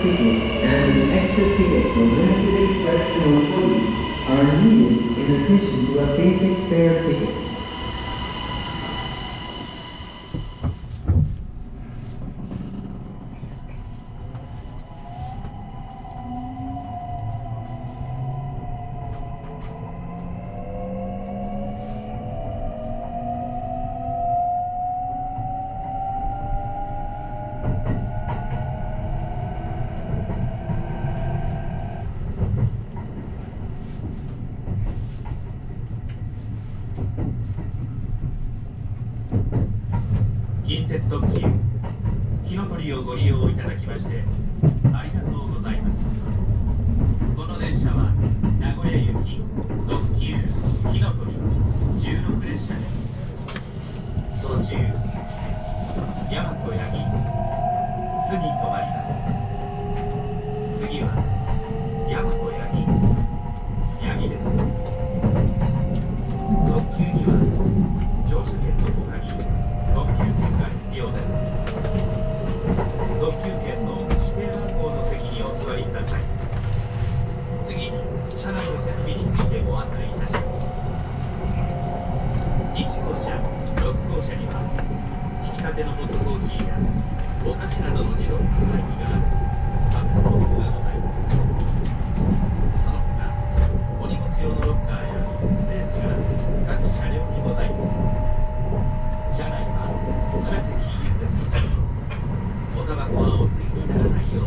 ticket and an extra ticket for Limited Express Kino Tori are needed in addition to a basic fare ticket.近鉄特急火の鳥をご利用いただきましてありがとうございます。この電車は名古屋行き特急火の鳥16列車です。途中大和八木津に停まります。次は大和八木八木です。特急には乗車券の他に特急券が必要です。特急券の指定番号の席にお座りください。次に車内の設備についてご案内いたします。1号車、6号車には引き立てのホットコーヒーやお菓子などの自動販売機があるカプストックがございます。その他お荷物用のロッカーやスペースが各車両にございます。車内はすべて禁煙です。おタバコはお吸いにならないよう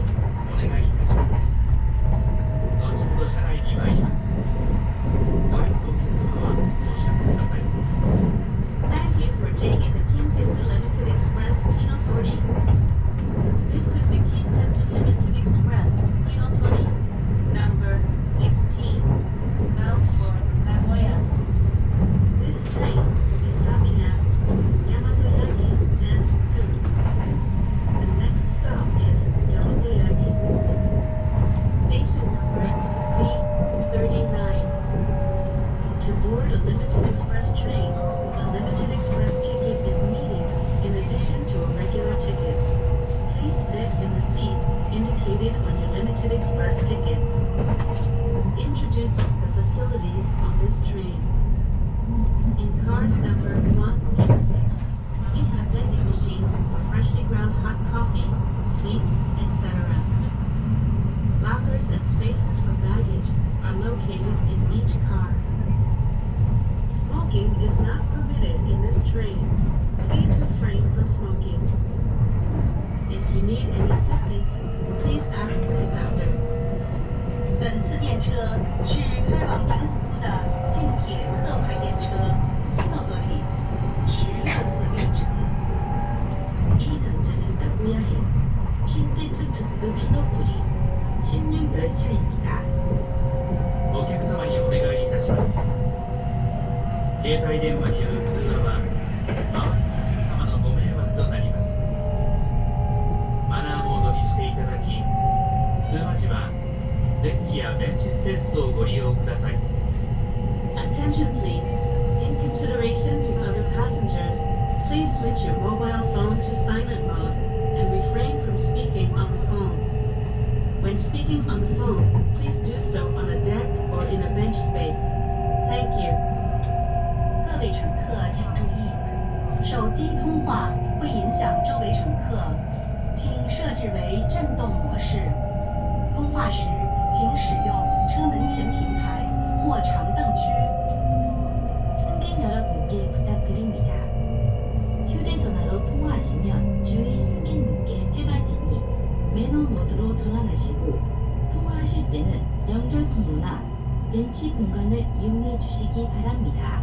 お願いいたします。後ほど車内に参ります。ご用とお客様はお知らせください。Thank you for taking the Kintetsu Limited Express Hinotori. This is the Kintetsu Limited Express Hinotori, number 16, bound for Nagoya. This train is stopping at Yamato-Yagi and Tsu. The next stop is Yamato-Yagi. Station number D39. To board a limited express train, a limited express ticket is needed in addition to a regular ticket. Please sit in the seat indicated on your limited express ticket. Introducing the facilities on this train. In cars number 1 and 6, we have vending machines for freshly ground hot coffee, sweets, etc. Lockers and spaces for baggage are located in each car. Smoking is not permitted in this train. Please refrain from smoking. If you need any assistance, please ask the conductor. 本次电车是开往名古屋的近铁特快电车ヒノトリ16次列車。 이 전차는 나고야행 킨테츠 특급 히노토리 16 열차입니다. お客様にお願いいたします。携帯電話による通話は周りのお客様のご迷惑となります。マナーモードにしていただき、通話時はデッキやベンチスペースをご利用ください。 Attention please. In consideration to other passengers, please switch your mobile phone to silent mode and refrain from speaking on the phone. When speaking on the phone, please do so on a deck or in a bench space. Thank you. 各位乘客请注意，手机通话会影响周围乘客，请设置为震动模式。通话时，请使用车门前平台或长凳区。 승객 여러분께 부탁드립니다. 휴대전화로 통화하시면 주위 승객님께 해가 되니 매너 모드로 전환하시고 통화하실 때는 연결 통로나 벤치 공간을 이용해 주시기 바랍니다.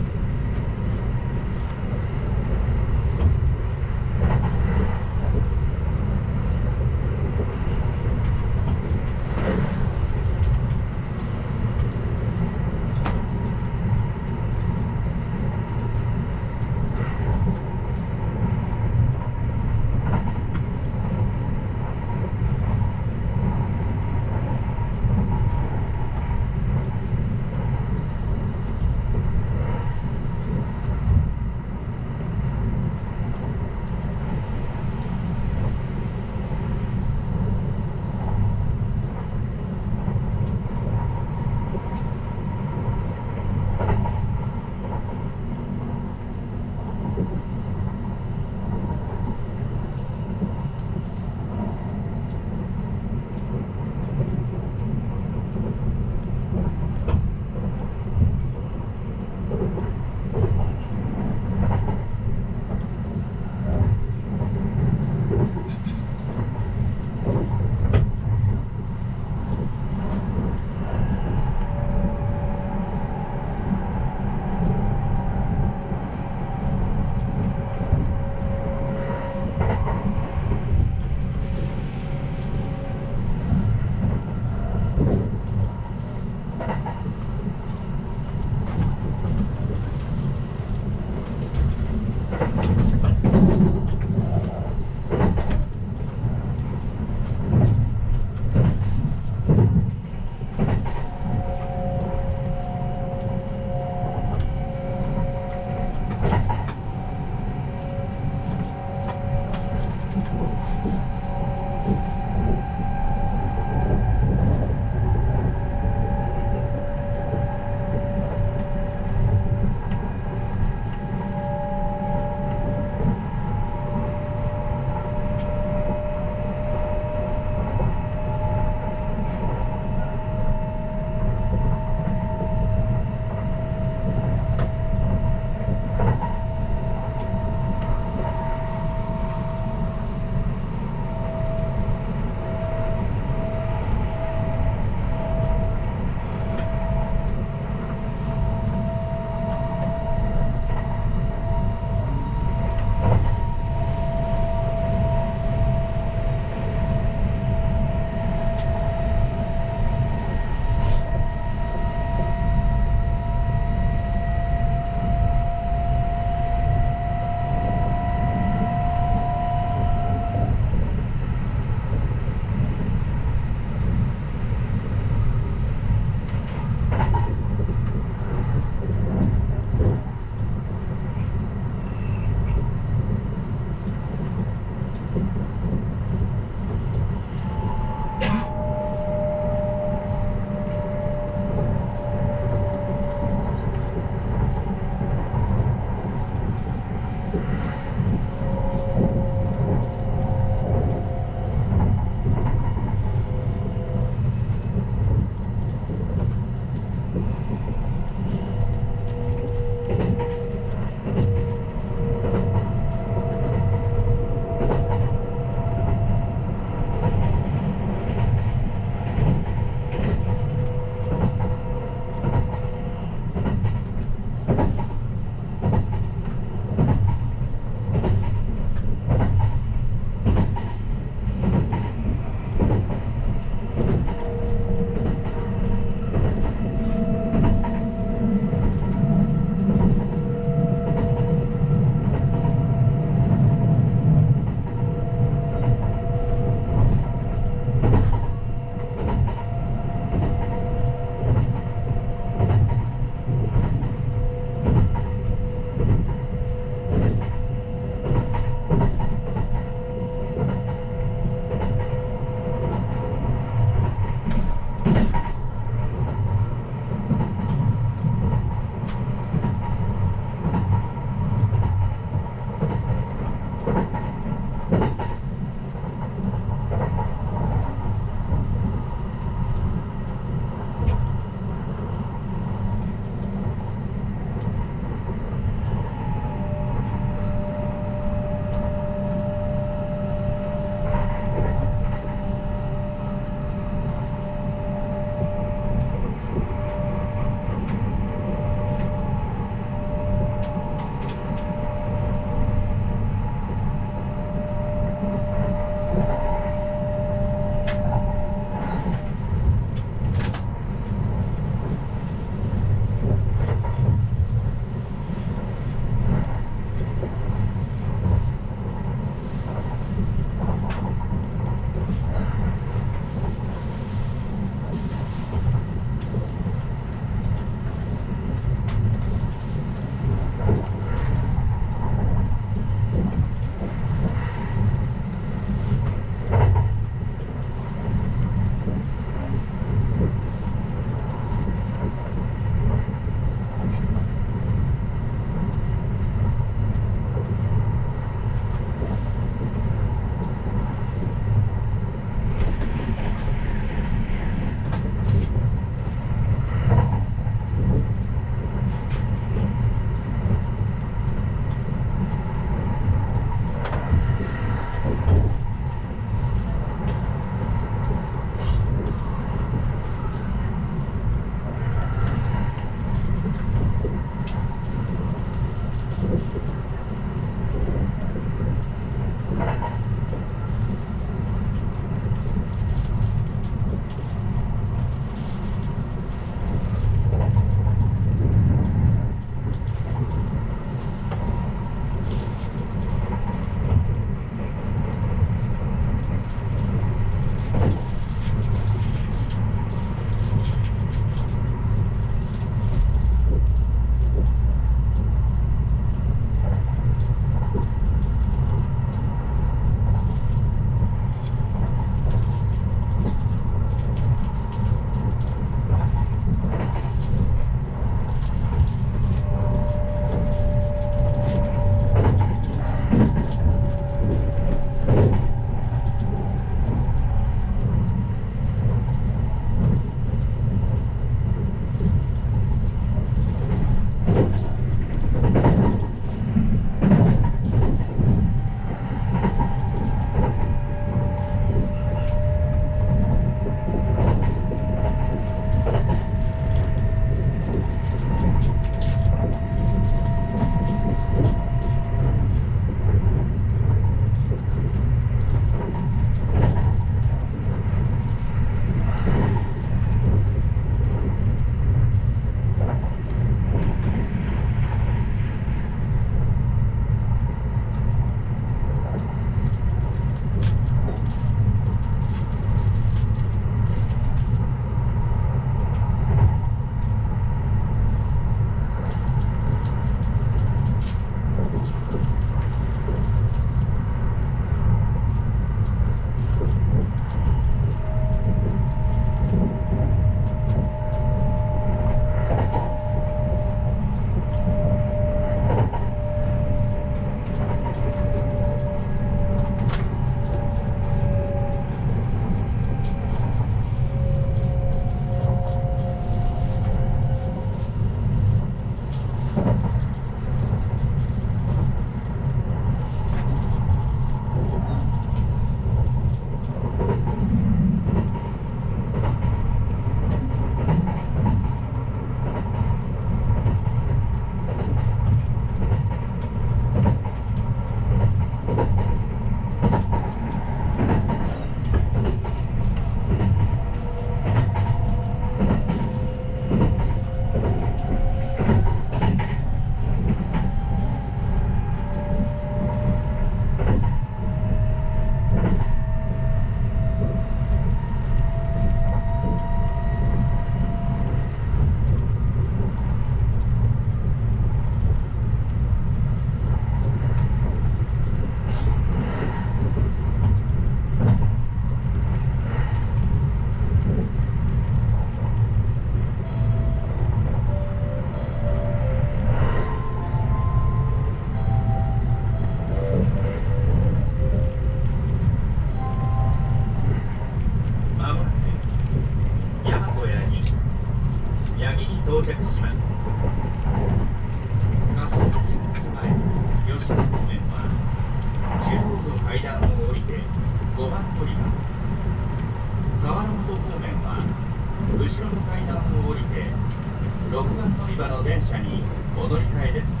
に戻り換えです。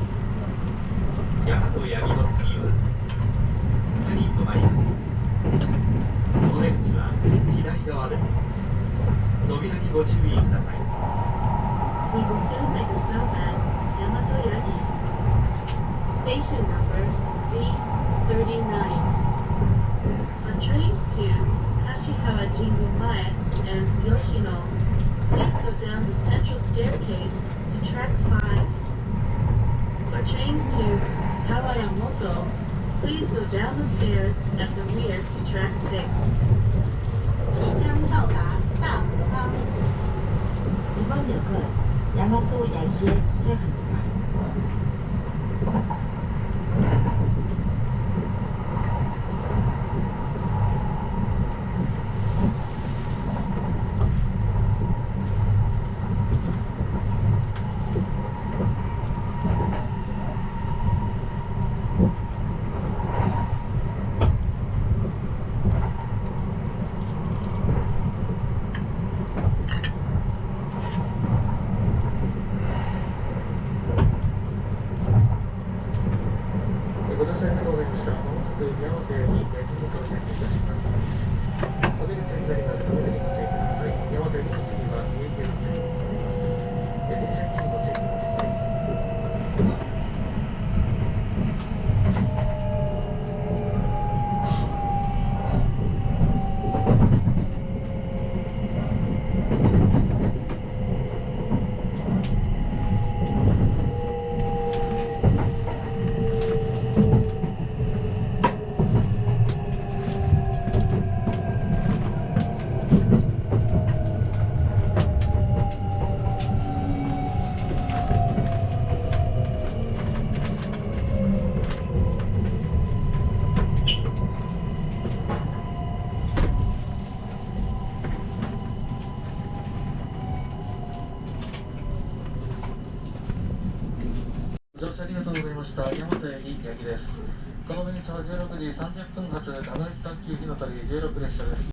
大和八木の次は津に止まります。お出口は左側です。扉にご注意ください。 We will soon make a stop at Yamato Yagi. Station number D39. On trains to Kashikawa Jingumae and Yoshino, please go down the central staircase to track 5. For trains to Kawaramoto, please go down the stairs at the rear to track 6. 即将到达大和浜。 이번 역은 야마토 야기에 도착합니다.乗車ありがとうございました。大和八木八木です。この電車は16時30分発長崎特急ひのとり16列車です。